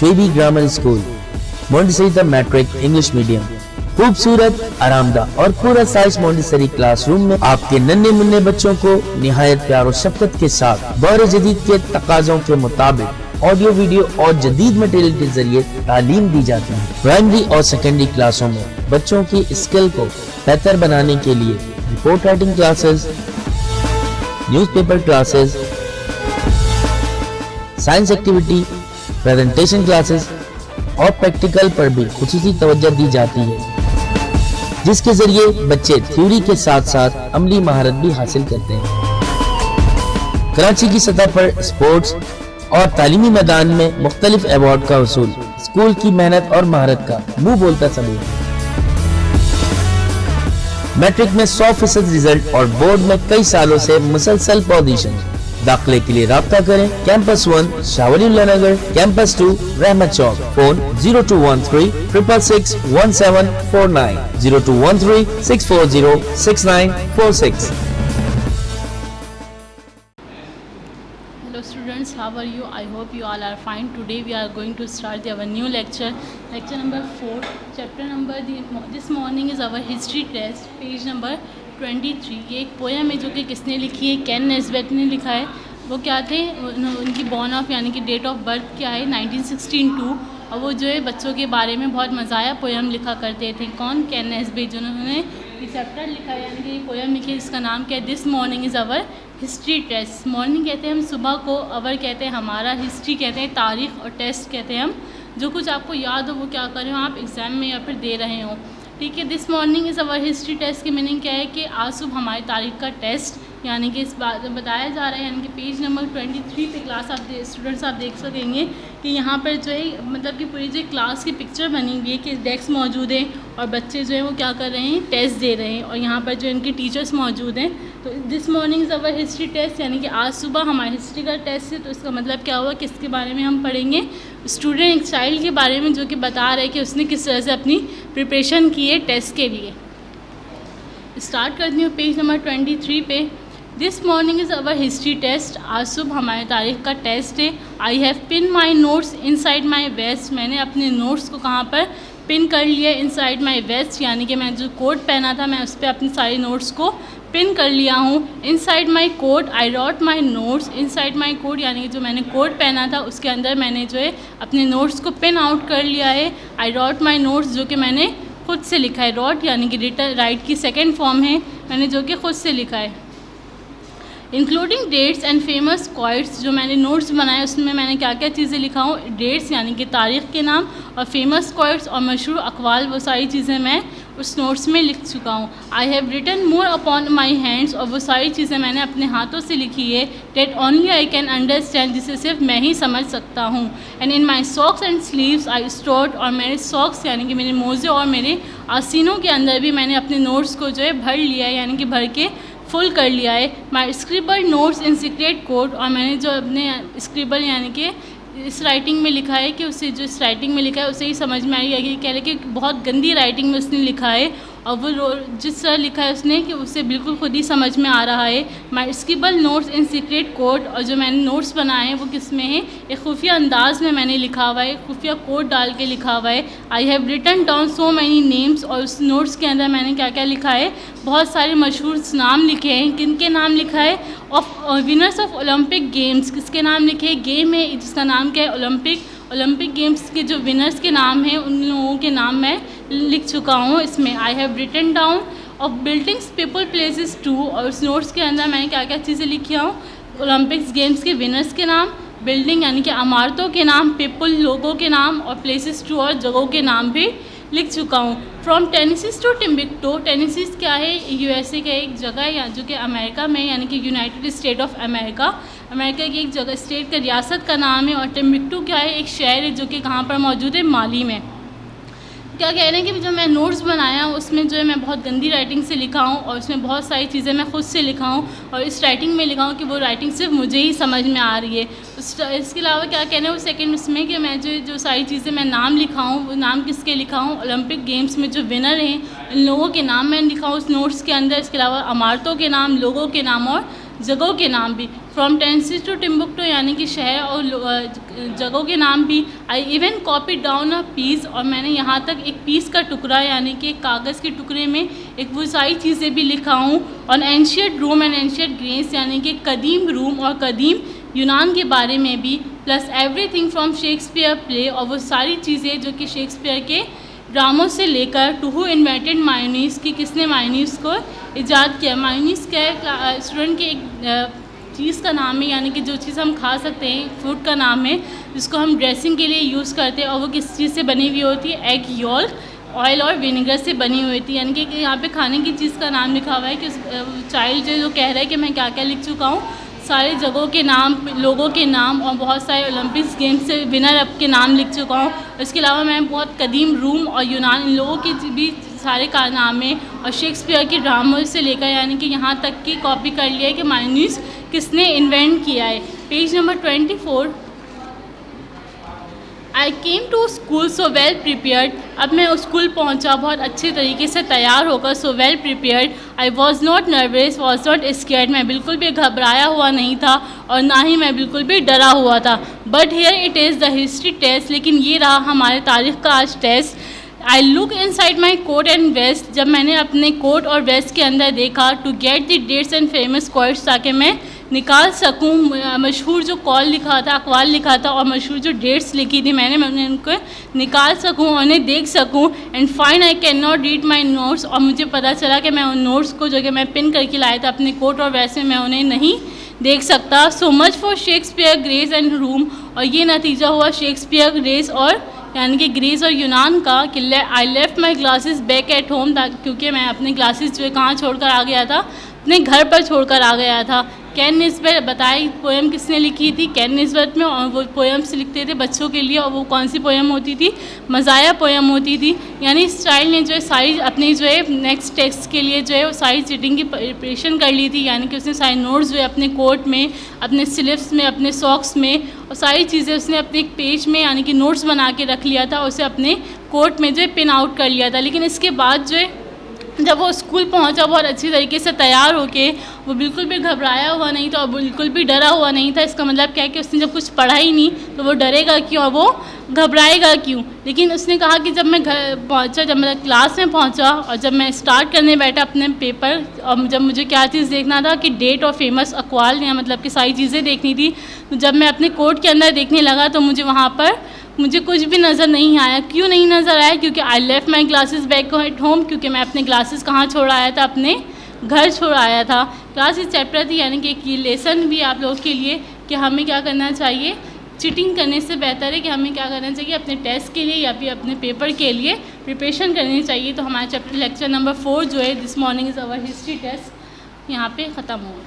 शेबी grammar school, Montessori matric English medium. खूबसूरत, आरामदाह और पूरा साइज मोंटेसरी क्लासरूम में आपके नन्हे मुन्ने बच्चों को निहायत प्यार और शफकत के साथ दौर जदीद के तकाज़ों के मुताबिक ऑडियो, वीडियो और जदीद मटेरियल के जरिए तालीम दी जाती है। प्राइमरी और सेकेंडरी क्लासों में बच्चों की स्किल को बेहतर बनाने के लिए report writing classes, newspaper classes, science activity, presentation classes और प्रैक्टिकल पर भी खुसूसी तवज्जो दी जाती है, जिसके जरिए बच्चे थ्योरी के साथ साथ अमली महारत भी हासिल करते हैं। कराची की सतह पर स्पोर्ट्स और तालीमी मैदान में मुख्तलिफ अवार्ड का वसूल स्कूल की मेहनत और महारत का मुंह बोलता सबूत है। मैट्रिक में 100% रिजल्ट और बोर्ड में कई सालों से मुसलसल पोजीशन। दाखिले के लिए राब्ता करें कैंपस 1 शावलीउल्लाह नगर, कैंपस 2 रहमत चौक। Phone 0213 666 1749, 0213 640 6946। Hello students, how are you? I hope you all are fine. Today we are going to start our new lecture number 4, chapter number this morning is our history test, page number 23। ये एक poem है जो कि किसने लिखी है, केन Nesbitt ने लिखा है। वो क्या थे, उनकी बॉर्न ऑफ यानी कि डेट ऑफ बर्थ क्या है 1962, और वो जो है बच्चों के बारे में बहुत मज़ाया पोएम लिखा करते थे। कौन, केन नेस्बिट, जिन्होंने ये चैप्टर लिखा है यानी कि ये पोएम लिखी है। इसका नाम क्या है, this morning is our history test. Morning कहते हैं हम सुबह को, आवर कहते हैं हमारा, हिस्ट्री कहते हैं तारीख़, और टेस्ट कहते हैं हम जो कुछ आपको याद हो वो क्या कर रहे हो आप एग्ज़ाम में या फिर दे रहे हो। ठीक है, this morning is our history test की मीनिंग क्या है कि आज सुबह हमारी तारीख का टेस्ट यानी कि इस बात बताया जा रहा है। यानी कि पेज नंबर 23 पे क्लास स्टूडेंट्स आप देख सकेंगे कि यहाँ पर जो है मतलब कि पूरी जो क्लास की पिक्चर बनी हुई है कि डेस्क मौजूद है और बच्चे जो है वो क्या कर रहे हैं, टेस्ट दे रहे हैं, और यहाँ पर जो इनके टीचर्स मौजूद हैं। तो this morning is our history test यानी कि आज सुबह हमारी हिस्ट्री का टेस्ट है। तो इसका मतलब क्या हुआ कि इसके बारे में हम पढ़ेंगे स्टूडेंट, एक चाइल्ड के बारे में जो कि बता रहे हैं कि उसने किस तरह से अपनी प्रिपरेशन की है टेस्ट के लिए। स्टार्ट करती हूँ पेज नंबर 23 पे। This morning is our history test, आज सुबह हमारे तारीख का टेस्ट है। I have pin my notes inside my vest, मैंने अपने नोट्स को कहाँ पर पिन कर लिया, इनसाइड माई वेस्ट यानी कि मैं जो कोट पहना था मैं उस पर अपने सारे नोट्स को पिन कर लिया हूँ। Inside my coat I wrote my notes, inside my coat यानी कि जो मैंने कोट पहना था उसके अंदर मैंने जो है अपने नोट्स को पिन आउट कर लिया है। आई रॉट माई नोट्स जो कि मैंने खुद से लिखा है, रॉट यानी कि राइट की सेकेंड फॉर्म है, मैंने जो कि खुद से लिखा है। इंक्लूडिंग डेट्स एंड फेमस क्वाइट्स, जो मैंने नोट्स बनाए उसमें मैंने क्या क्या चीज़ें लिखा हूँ, डेट्स यानी कि तारीख़ के नाम, और फेमस क्वाइट्स और मशहूर अक़वाल, वो सारी चीज़ें मैं उस नोट्स में लिख चुका हूँ। I have written more upon my hands, और वो सारी चीज़ें मैंने अपने हाथों से लिखी है। That only I can understand, जिसे सिर्फ मैं ही समझ सकता हूँ। And in my socks and sleeves I stored, और मेरे सॉक्स यानी कि मेरे मोजे और मेरे आसीनों के अंदर भी मैंने अपने नोट्स को जो है भर लिया है, यानी कि भर के फुल कर लिया है। माई स्क्रिबल नोट्स इन सीक्रेट कोड, और मैंने जो अपने स्क्रिबल यानी कि इस राइटिंग में लिखा है कि उसे जो इस राइटिंग में लिखा है उसे ही समझ में आई है कि कह रहे कि बहुत गंदी राइटिंग में उसने लिखा है, और वो जिस तरह लिखा है उसने कि उसे बिल्कुल खुद ही समझ में आ रहा है। माई स्क्रिबल नोट्स इन सीक्रेट कोड, और जो मैंने नोट्स बनाए हैं वो किस में है, एक खुफिया अंदाज में मैंने लिखा हुआ है, खुफिया कोड डाल के लिखा हुआ है। I have written down so many names, और उस नोट्स के अंदर मैंने क्या क्या लिखा है, बहुत सारे मशहूर नाम लिखे हैं। किन के नाम लिखा है, of winners of Olympic games, किसके नाम लिखे हैं, गेम है जिसका नाम क्या है ओलंपिक गेम्स के जो विनर्स के नाम हैं उन लोगों के नाम मैं लिख चुका हूँ इसमें। I have written down of buildings people places too, और उस नोट्स के अंदर मैंने क्या क्या चीज़ें लिखी हूँ, ओलंपिक्स गेम्स के विनर्स के नाम, बिल्डिंग यानी कि इमारतों के नाम, पीपल लोगों के नाम, और प्लेसेस टू और जगहों के नाम भी लिख चुका हूँ। फ्रॉम टेनेसी टू टिम्बिक्टो, टेनेसी क्या है, यूएसए का एक जगह है जो कि अमेरिका में यानी कि यूनाइटेड स्टेट ऑफ अमेरिका की एक जगह स्टेट का रियासत का नाम है। और टिम्बिक्टो क्या है, एक शहर है जो कि कहाँ पर मौजूद है, माली में। क्या कह रहे हैं कि जो मैं नोट्स बनाया उसमें जो है मैं बहुत गंदी राइटिंग से लिखा हूँ, और उसमें बहुत सारी चीज़ें मैं खुद से लिखा हूँ, और इस राइटिंग में लिखा हूँ कि वो राइटिंग सिर्फ मुझे ही समझ में आ रही है। इसके अलावा क्या कहना है वो सेकंड उसमें कि मैं जो सारी चीज़ें मैं नाम लिखा हूँ, वो नाम किसके लिखा हूँ, ओलंपिक गेम्स में जो विनर हैं इन लोगों के नाम मैंने लिखा हूँ उस नोट्स के अंदर। इसके अलावा इमारतों के नाम, लोगों के नाम और जगहों के नाम भी, फ्रॉम टेंसिस टू टिम्बुक्टू यानी कि शहर और जगहों के नाम भी। I even copy down a piece, और मैंने यहाँ तक एक पीस का टुकड़ा यानी कि एक कागज़ के टुकड़े में एक वो सारी चीज़ें भी लिखा हूँ। On ancient Rome and ancient Greece यानी कि कदीम रूम और कदीम यूनान के बारे में भी, plus everything from Shakespeare play, और वो सारी चीज़ें जो कि शेक्सपियर के ड्रामों से लेकर टू हु इन्वेंटेड मायोनीज़ की, किसने मायोनीज़ को ईजाद किया। मायोनीज़ क्या है, स्टूडेंट के एक चीज़ का नाम है, यानी कि जो चीज़ हम खा सकते हैं, फूड का नाम है, जिसको हम ड्रेसिंग के लिए यूज़ करते हैं, और वो किस चीज़ से बनी हुई होती है, एग योल्क, ऑयल और विनेगर से बनी हुई थी। यानी कि यहाँ पे खाने की चीज़ का नाम लिखा हुआ है कि चाइल्ड जो कह रहा है कि मैं क्या क्या लिख चुका हूँ, सारे जगहों के नाम, लोगों के नाम, और बहुत सारे ओलंपिक्स गेम्स से विनर अप के नाम लिख चुका हूँ। इसके अलावा मैं बहुत कदीम रूम और यूनान, इन लोगों के भी सारे कारनामे और शेक्सपियर के ड्रामों से लेकर यानी कि यहाँ तक की कॉपी कर लिया है कि मायोनीज़ किसने इन्वेंट किया है। Page number 24। I came to school so well prepared, अब मैं उस स्कूल पहुँचा बहुत अच्छे तरीके से तैयार होकर, सो well prepared. I was not nervous, was not scared, मैं बिल्कुल भी घबराया हुआ नहीं था और ना ही मैं बिल्कुल भी डरा हुआ था। But here it is the history test, लेकिन ये रहा हमारे तारीख़ का आज test. I look inside my coat and vest, जब मैंने अपने कोट और वेस्ट के अंदर देखा, to get the dates and famous quotes, ताकि मैं निकाल सकूं मशहूर जो कॉल लिखा था, अकवाल लिखा था, और मशहूर जो डेट्स लिखी थी मैं उनको निकाल सकूं, उन्हें देख सकूं। And fine I can not read my notes, और मुझे पता चला कि मैं उन नोट्स को जो कि मैं पिन करके लाया था अपने कोट और वेस्ट में, मैं उन्हें नहीं देख सकता। So much for Shakespeare grace and room, और ये नतीजा हुआ शेक्सपियर ग्रेस और यानी कि ग्रीस और यूनान का कि I left my glasses back at home, क्योंकि मैं अपने ग्लासेस जो है कहाँ छोड़कर आ गया था, अपने घर पर छोड़कर आ गया था। कैन निस्बत बताई पोएम किसने लिखी थी, कैन निस्बत में, और वो पोएम्स लिखते थे बच्चों के लिए, और वो कौन सी पोएम होती थी, मज़ाया पोएम होती थी। यानी इस चाइल्ड ने जो है सारी अपनी जो है नेक्स्ट टेक्स्ट के लिए जो है वो सारी चीटिंग की प्रिपरेशन कर ली थी, यानी कि उसने सारे नोट्स जो है अपने कोट में, अपने स्लिप्स में, अपने सॉक्स में, और सारी चीज़ें उसने अपने एक पेज में यानी कि नोट्स बना के रख लिया था, और उसे अपने कोट में जो है पिन आउट कर लिया था। लेकिन इसके बाद जो है जब वो स्कूल पहुंचा बहुत अच्छी तरीके से तैयार होके, वो बिल्कुल भी घबराया हुआ नहीं था और बिल्कुल भी डरा हुआ नहीं था। इसका मतलब क्या है कि उसने जब कुछ पढ़ा ही नहीं तो वो डरेगा क्यों और वो घबराएगा क्यों। लेकिन उसने कहा कि जब मैं घर पहुंचा, जब मैं क्लास में पहुंचा और जब मैं स्टार्ट करने बैठा अपने पेपर, और जब मुझे क्या चीज़ देखना था कि डेट और फेमस अकवाल, या मतलब कि सारी चीज़ें देखनी थी, तो जब मैं अपने कोट के अंदर देखने लगा तो मुझे वहाँ पर मुझे कुछ भी नज़र नहीं आया। क्यों नहीं नज़र आया? क्योंकि I left my glasses back at home, क्योंकि मैं अपने ग्लासेस कहाँ छोड़ आया था, अपने घर छोड़ आया था। क्लास इस चैप्टर थी, यानी कि एक लेसन भी आप लोगों के लिए कि हमें क्या करना चाहिए, चीटिंग करने से बेहतर है कि हमें क्या करना चाहिए, अपने टेस्ट के लिए या फिर अपने पेपर के लिए प्रिपरेशन करनी चाहिए। तो हमारा चैप्टर लेक्चर नंबर 4 जो है this morning is our history test यहाँ पे ख़त्म हुआ।